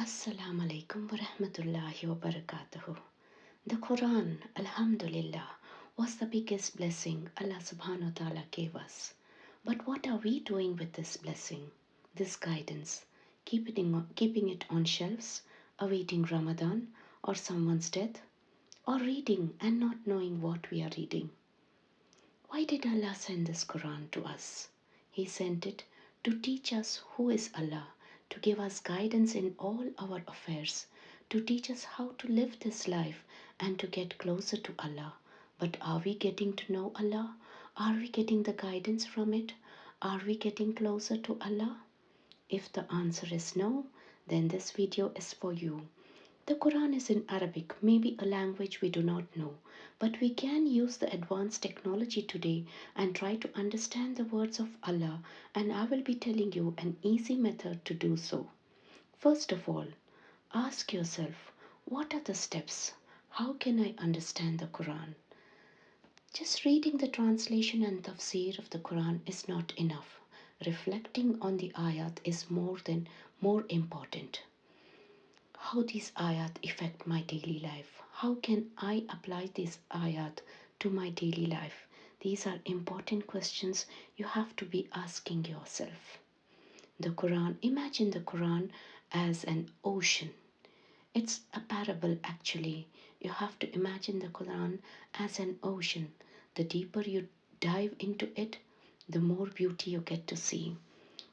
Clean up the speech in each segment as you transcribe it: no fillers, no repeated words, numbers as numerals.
Assalamu alaikum wa rahmatullahi wa barakatuhu. The Quran, Alhamdulillah, was the biggest blessing Allah subhanahu wa ta'ala gave us. But what are we doing with this blessing, this guidance? Keeping it on shelves, awaiting Ramadan or someone's death, or reading and not knowing what we are reading? Why did Allah send this Quran to us? He sent it to teach us who is Allah, to give us guidance in all our affairs, to teach us how to live this life and to get closer to Allah. But are we getting to know Allah? Are we getting the guidance from it? Are we getting closer to Allah? If the answer is no, then this video is for you. The Quran is in Arabic, maybe a language we do not know, but we can use the advanced technology today and try to understand the words of Allah, and I will be telling you an easy method to do so. First of all, ask yourself, what are the steps? How can I understand the Quran? Just reading the translation and tafsir of the Quran is not enough. Reflecting on the ayat is more important. How these ayat affect my daily life. How can I apply these ayat to my daily life? These are important questions you have to be asking yourself. The Quran, imagine the Quran as an ocean. It's a parable actually. You have to imagine the Quran as an ocean. The deeper you dive into it, the more beauty you get to see.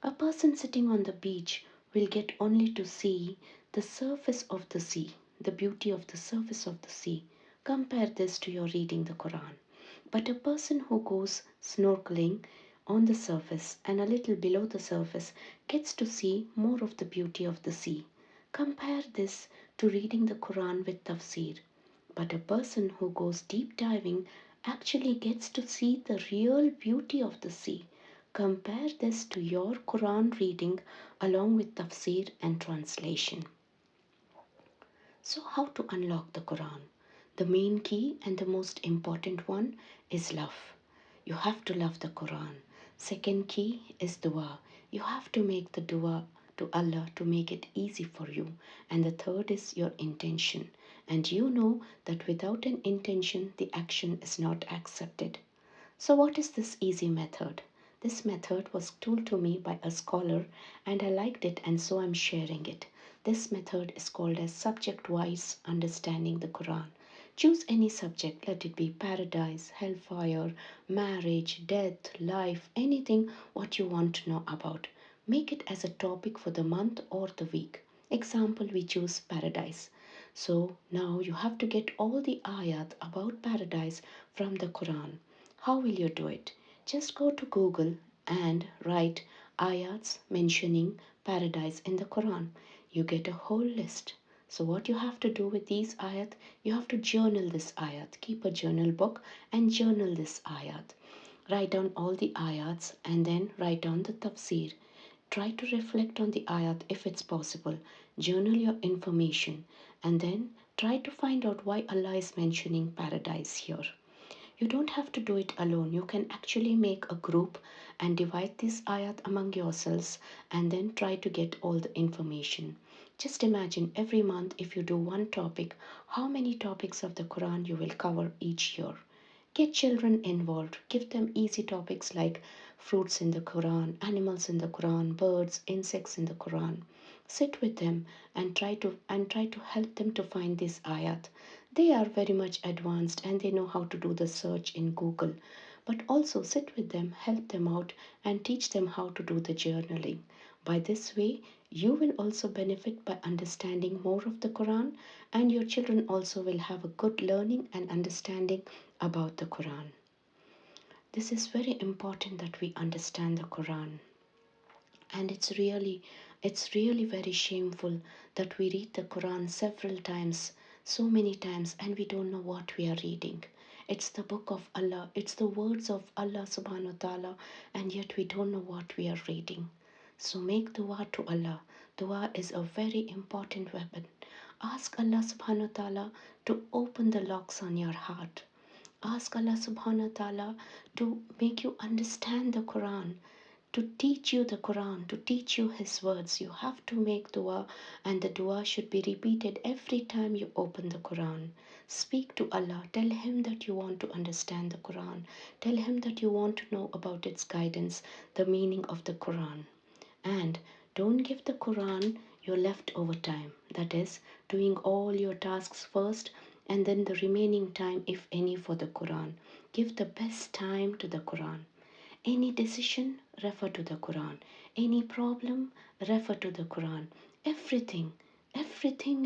A person sitting on the beach will get only to see the surface of the sea, the beauty of the surface of the sea. Compare this to your reading the Quran. But a person who goes snorkeling on the surface and a little below the surface gets to see more of the beauty of the sea. Compare this to reading the Quran with tafsir. But a person who goes deep diving actually gets to see the real beauty of the sea. Compare this to your Quran reading along with tafsir and translation. So, how to unlock the Quran? The main key and the most important one is love. You have to love the Quran. Second key is dua. You have to make the dua to Allah to make it easy for you. And the third is your intention. And you know that without an intention, the action is not accepted. So, what is this easy method? This method was told to me by a scholar and I liked it, and so I'm sharing it. This method is called as subject wise understanding the Quran. Choose any subject, let it be paradise, hellfire, marriage, death, life, anything what you want to know about. Make it as a topic for the month or the week. Example, we choose paradise. So now you have to get all the ayat about paradise from the Quran. How will you do it? Just go to Google and write ayats mentioning paradise in the Quran. You get a whole list. So what you have to do with these ayat, you have to journal this ayat. Keep a journal book and journal this ayat. Write down all the ayats and then write down the tafsir. Try to reflect on the ayat if it's possible. Journal your information and then try to find out why Allah is mentioning paradise here. You don't have to do it alone. You can actually make a group and divide this ayat among yourselves and then try to get all the information. Just imagine every month if you do one topic, how many topics of the Quran you will cover each year. Get children involved. Give them easy topics like fruits in the Quran, animals in the Quran, birds, insects in the Quran. Sit with them and try to help them to find this ayat. They are very much advanced and they know how to do the search in Google. But also sit with them, help them out, and teach them how to do the journaling. By this way, you will also benefit by understanding more of the Quran, and your children also will have a good learning and understanding about the Quran. This is very important that we understand the Quran. And it's really very shameful that we read the Quran several times, so many times, and we don't know what we are reading. It's the book of Allah, it's the words of Allah subhanahu wa ta'ala, and yet we don't know what we are reading. So make dua to Allah. Dua is a very important weapon. Ask Allah subhanahu wa ta'ala to open the locks on your heart. Ask Allah subhanahu wa ta'ala to make you understand the Quran. to teach you the Quran, to teach you His words. You have to make dua, and the dua should be repeated every time you open the Quran. Speak to Allah. Tell Him that you want to understand the Quran. Tell Him that you want to know about its guidance, the meaning of the Quran. And don't give the Quran your leftover time. That is, doing all your tasks first and then the remaining time, if any, for the Quran. Give the best time to the Quran. Any decision, refer to the Quran. Any problem, refer to the Quran. Everything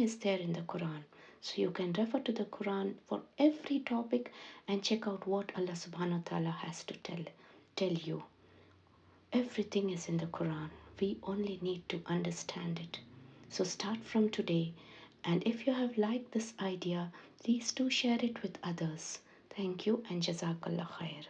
is there in the Quran. So you can refer to the Quran for every topic and check out what Allah subhanahu wa ta'ala has to tell you. Everything is in the Quran. We only need to understand it. So start from today. And if you have liked this idea, please do share it with others. Thank you and Jazakallah khair.